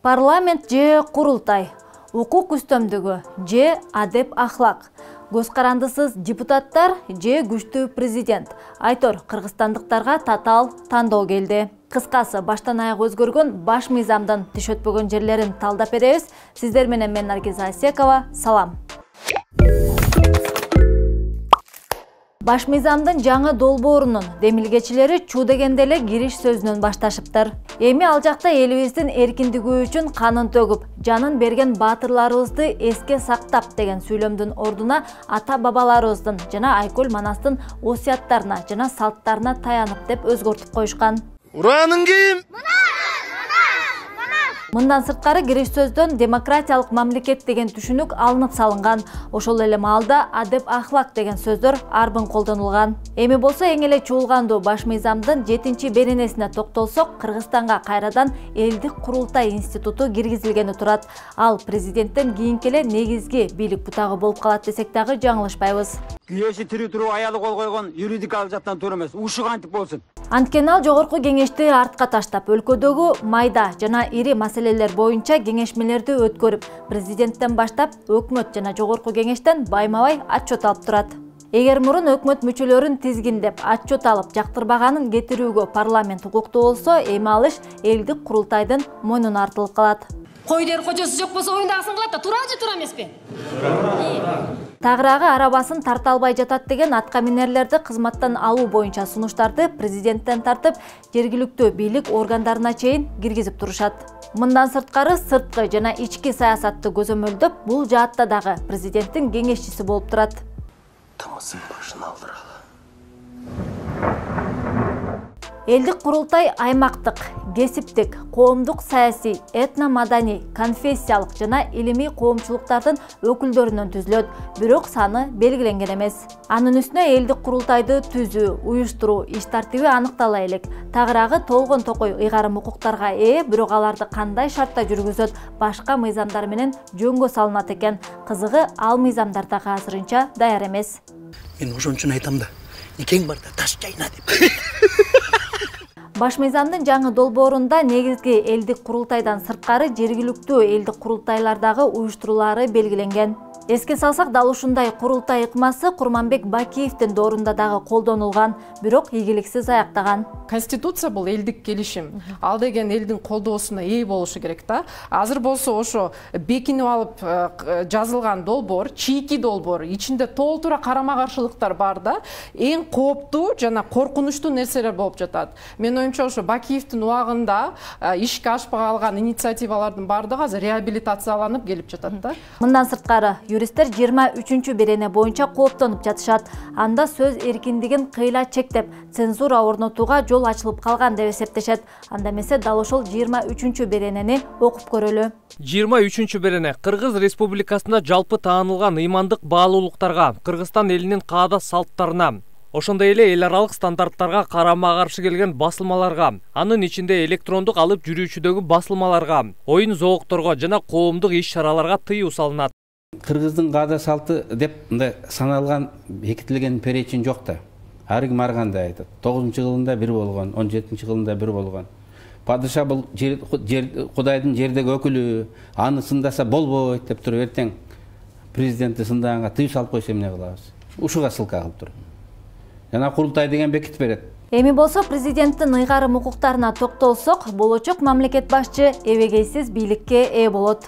Парламент же курултай, укук үстөмдүгү же адеп ахлак, көз карандысыз депутаттар же күчтүү президент. Айтор кыргызстандыктарга татаал тандоо келди. Кыскасы баштан аяк өзгөргөн баш мыйзамдын тиш өтпөгөн жерлерин талдап беребиз. Сиздер менен мен Наргиза Асекова. Салам. Баш мыйзамдын жаңы долбоорунун демилгечилери чуу дегенде эле кириш сөзүнөн башташыптыр. Эми ал жакта элибиздин эркиндиги үчүн канын төгүп, жанын берген баатырларыбызды эске сактап деген сүйлөмдүн ордуна ата бабаларыбыздын жана Айкөл Манастын осуяттарына жана салттарына таянып деп өзгөртүп коюшкан. Ураның ким? Мындан сырткары кириш сөздөн демократиялык мамлекет деген түшүнүк алынып салынган. Ошол эле маалда адеп ахлак деген сөздөр арбын колдонулган. Эми болсо эң эле чуулгандуу баш мыйзамдын 7-беренесине токтолсок, Кыргызстанга кайрадан элдик курултай институту киргизилгени турат. Ал президенттен кийинки эле негизги бийлик бутагы болуп калат десек дагы жаңылышпайбыз. Күйөөсү тирүү туруп аялы кол койгон юридикалык жактан туура эмес. Ушук антип болсун. Анткени ал жогорку кеңешти артка таштап, өлкөдөгү майда жана ири маселелер боюнча кеңешмелерди өткөрүп, президенттен баштап өкмөт жана жогорку кеңештен байма-бай отчет алып турат. Эгер мурун өкмөт мүчөлөрүн тизгиндеп, отчет алып, жактырбаганын кетирүүгө парламент укуктуу болсо, эми ал иш элдик курултайдын мойнуна артылып калат. Койдер кожосу жок болсо оюндагысын кылат да, тура же тура эмеспи? Тагыраагы арабасын тарта албай жатат деген атка минерлерди кызматтан алуу боюнча сунуштарды президенттен тартып, жергиликтүү бийлик органдарына чейин киргизип турушат. Мындан сырткары сырткы жана ички саясатты көзөмөлдөп, бул жаатта дагы президенттин кеңешчиси болуп турат. Тымысын башын алдыралы. Элдик курултай аймактык, кесиптик, коомдук саясий, этно-маданий, конфессиялык жана илимий коомчулуктардын өкүлдөрүнөн түзүлөт, бирок саны белгиленген эмес. Анын үстүнө элдик курултайды түзүү, уюштуруу иш тартиби аныктала элек. Тагыраагы толгон токой ыйгарым укуктарга ээ, бирок аларды кандай шартта жүргүзөт, башка мыйзамдар менен жөнгө салынат экен. Кызыгы ал мыйзамдар дагы азырынча даяр эмес. Мен ошон үчүн айтам да, никең барда таш чайна деп. Баш мыйзамдын жаңы долбоорунда негизги элдик курултайдан сырткары жергиликтүү элдик курултайлардагы уюштуруулары белгиленген. Эске салсак, дал ушундай курултай ыкмасы Курманбек Бакиевдин доорунда дагы колдонулган, бирок ийгиликсиз аяктаган. Конституция бул элдик келишим. Ал деген элдин колдоосуна ээ болушу керек да. Азыр болсо ошо бекинип алып жазылган долбоор, чийки долбоор, ичинде толтура карама-каршылыктар бар да. Эң кооптуу жана коркунучтуу нерселер болуп жатат. Мен оюмча ошо Бакиевдин убагында ишке ашпай калган инициативалардын баардыгы азыр реабилитацияланып келип жатат да. Мындан сырткары, юристтер 23-берене боюнча кооптонуп жатышат. Анда сөз эркиндигин кыйла чектеп, цензура орнотууга жол ачылып калган деп эсептешет. Анда эмесе дал ошол 23-беренени окуп көрөлү. 23-берене Кыргыз Республикасында жалпы таанылган ыймандык баалуулуктарга, Кыргызстан элинин каада салттарына, ошондой эле эл аралык стандарттарга карама-каршы келген басылмаларга, анын ичинде электрондук алып жүрүүчүдөгү басылмаларга, оюн зоокторго жана коомдук иш-чараларга тыюу салынат. Кыргыздын каада салты деп мындай саналган, бекитилген перечин жок да. Ар ким ар кандай айтат. 9-жылында бир болгон, 17-жылында бир болгон. Падыша бул Кудайдын жердеги өкүлү, аны сындаса болбойт деп туруп эртең президентти сындаганга тыюу салып койсо эмне кылабыз? Ушуга ссылка кылып туруп. Жана курултай деген бекитип берет. Эми болсо президенттин ыйгарым укуктарына токтолсок, болочок мамлекет башчы эбегейсиз бийликке ээ болот.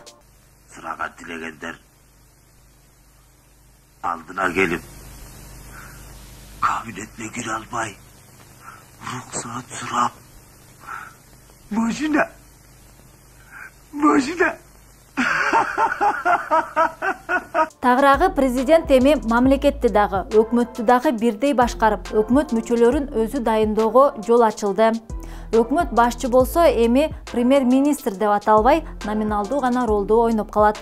Сырага тилегендер алдына келип, кабинетине кире албай, рухсат сурап, машина. Тагыраагы президент эми мамлекетти дагы, өкмөттү дагы бирдей башкарып, өкмөт мүчөлөрүн өзү дайындоого жол ачылды. Өкмөт башчы болсо эми премьер-министр деп аталбай, номиналдуу гана ролду ойноп калат.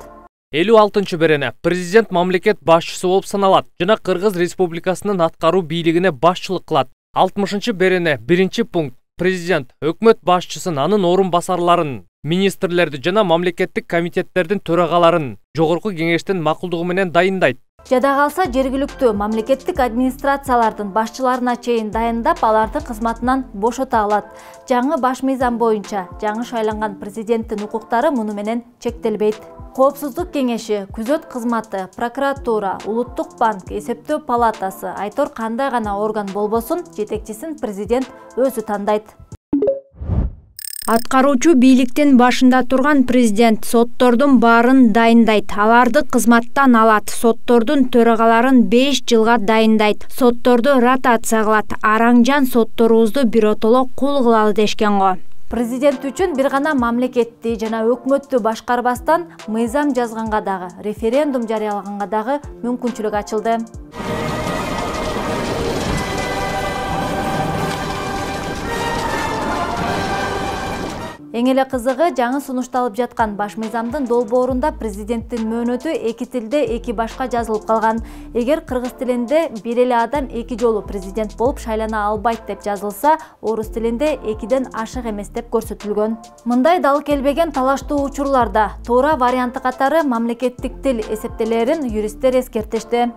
56-берене президент мамлекет башчысы болуп саналат жана Кыргыз Республикасынын аткаруу бийлигине башчылык кылат. 60-берене 1-пункт президент өкмөт башчысын, анын орун басарларын, министрлерди жана мамлекеттик комитеттердин төрагаларын жогорку кеңештин макулдугу менен дайындайт. Жада калса жергиликтүү мамлекеттик администрациялардын башчыларына чейин дайындап, аларды кызматынан бошото алат. Жаңы баш мыйзам боюнча жаңы шайланган президенттин укуктары муну менен чектелбейт. Коопсуздук кеңеши, күзөт кызматы, прокуратура, Улуттук банк, эсептөө палатасы, айтор кандай гана орган болбосун, жетекчисин президент өзү тандайт. Аткаруучу бийликтин башында турган президент соттордун баарын дайындайт. Аларды кызматтан алат. Соттордун төрагаларын 5 жылга дайындайт. Сотторду ротация кылат. Араңжан сотторубузду биротоло кул кылалы дешкен го. Президент үчүн бир гана мамлекетти жана өкмөттү башкарбастан мыйзам жазганга дагы, референдум жарыялаганга дагы мүмкүнчүлүк ачылды. Эң эле кызыгы, жаңы сунушталып жаткан баш мыйзамдын долбоорунда президенттин мөөнөтү 2 тилде 2 башка жазылып калган. Эгер кыргыз тилинде бир эле адам 2 жолу президент болуп шайлана албайт деп жазылса, орус тилинде 2ден ашык эмес деп көрсөтүлгөн. Мындай дал келбеген талаштуу учурларда туура варианты катары мамлекеттик тил эсептелерин юристтер эскертишти.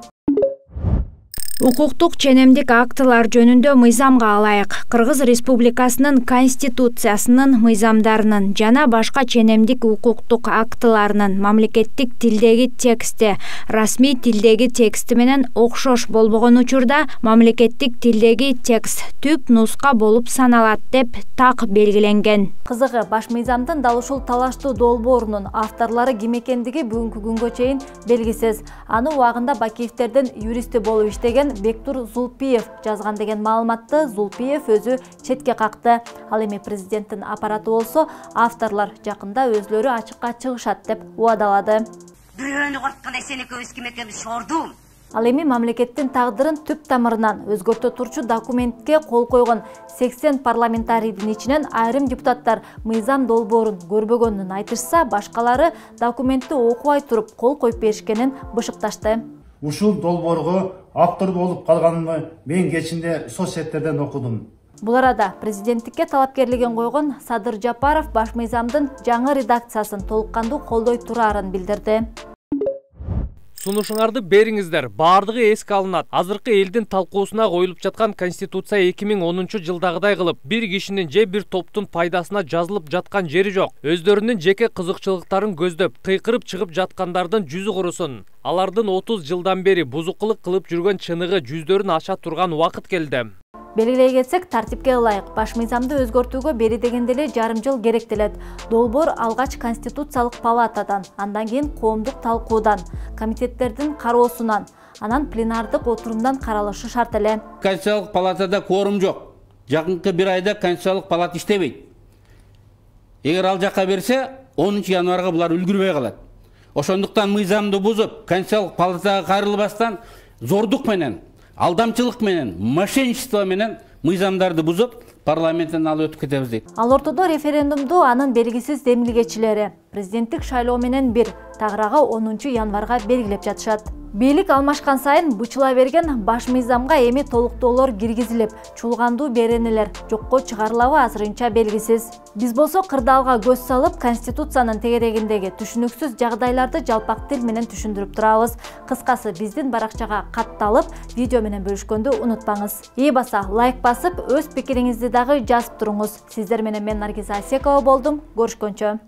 Укуктук ченемдик актылар жөнүндө мыйзамга алайык. Кыргыз Республикасынын Конституциясынын мыйзамдарынын жана башка ченемдик укуктук актыларынын мамлекеттик тилдеги тексти расмий тилдеги тексти менен окшош болбогон учурда мамлекеттик тилдеги текст түп нуска болуп саналат деп так белгиленген. Кызыгы, баш мыйзамдын дал ушул талаштуу долбоорунун авторлору ким экендиги бүгүнкү күнгө чейин белгисиз. Аны убагында Бакиевтердин юристи болуп иштеген Бектур Зулпиев жазган деген маалыматты Зулпиев өзү четке какты. Ал эми президенттин аппараты болсо, авторлор жакында өзлөрү ачыкка чыгышат деп убадалады. Бирөөнү корткандай сен экөөбүз ким экенибиз шордум. Ал эми мамлекеттин тагдырын түп тамырынан өзгөртө турчу документке кол койгон 80 парламентарийдин ичинен айрым депутаттар мыйзам долбоорун көрбөгөнүн айтышса, башкалары документти окубай туруп кол коюп беришкенин бышыкташты. Ушул долбоорго автор болуп калганымды мен кечинде соцсеттерден окудум. Бул арада президенттикке талапкерлигин койгон Садыр Жапаров баш мыйзамдын жаңы редакциясын толук кандуу колдой турарын билдирди. Сунушуңарды бериңиздер. Бардыгы эске алынат. Азыркы элдин талкуусуна коюлуп жаткан Конституция 2010 жылдагыдай кылып, бир кишинин же бир топтун пайдасына жазылып жаткан жери жок. Өздөрүнүн жеке кызыкчылыктарын көздөп, кыйкырып чыгып жаткандардын жүзү курусун. Алардын 30 жылдан бери бузукулук кылып жүргөн чыныгы жүздөрүн аша турган убакыт келди. Белгилей кетсек, тартипке ылайык баш мыйзамды өзгөртүүгө бери дегенде эле жарым жыл керектелет. Долбоор алгач Конституциялык палатадан, андан кийин коомдук талкуудан, комитеттердин кароосунан, анан пленардык отурумдан каралышы шарт эле. Конституциялык палатада кворум жок. Жакынкы бир айда Конституциялык палата иштебейт. Эгер ал жакка берсе, 10 январга булар үлгүрбөй калат. Ошондуктан мыйзамды бузуп, Конституциялык палатага кайрылбастан зордук менен, алдамчылык менен, мошенничество менен мыйзамдарды бузуп, парламенттен алып өтүп кетебиз дейт. Ал ортодо референдумду анын белгисиз демилгечилери президенттик шайлоо менен бир, тагыраагы 10 январга белгилеп жатышат. Бийлик алмашкан сайын бычыла берген баш мыйзамга эми толуктоолор киргизилип, чулгандуу беренелер жокко чыгарылабы азырынча белгисиз. Биз болсо кырдаалга көз салып, Конституциянын тегерегиндеги түшүнүксүз жагдайларды жалпак тил менен түшүндүрүп турабыз. Кыскасы, биздин баракчага катталып, видео менен бөлүшкөндү унутпаңыз. Баса лайк басып, өз пикириңизди дагы жазып туруңуз. Сиздер менен мен Наргиза Асекова болдум. Көрүшкөнчө.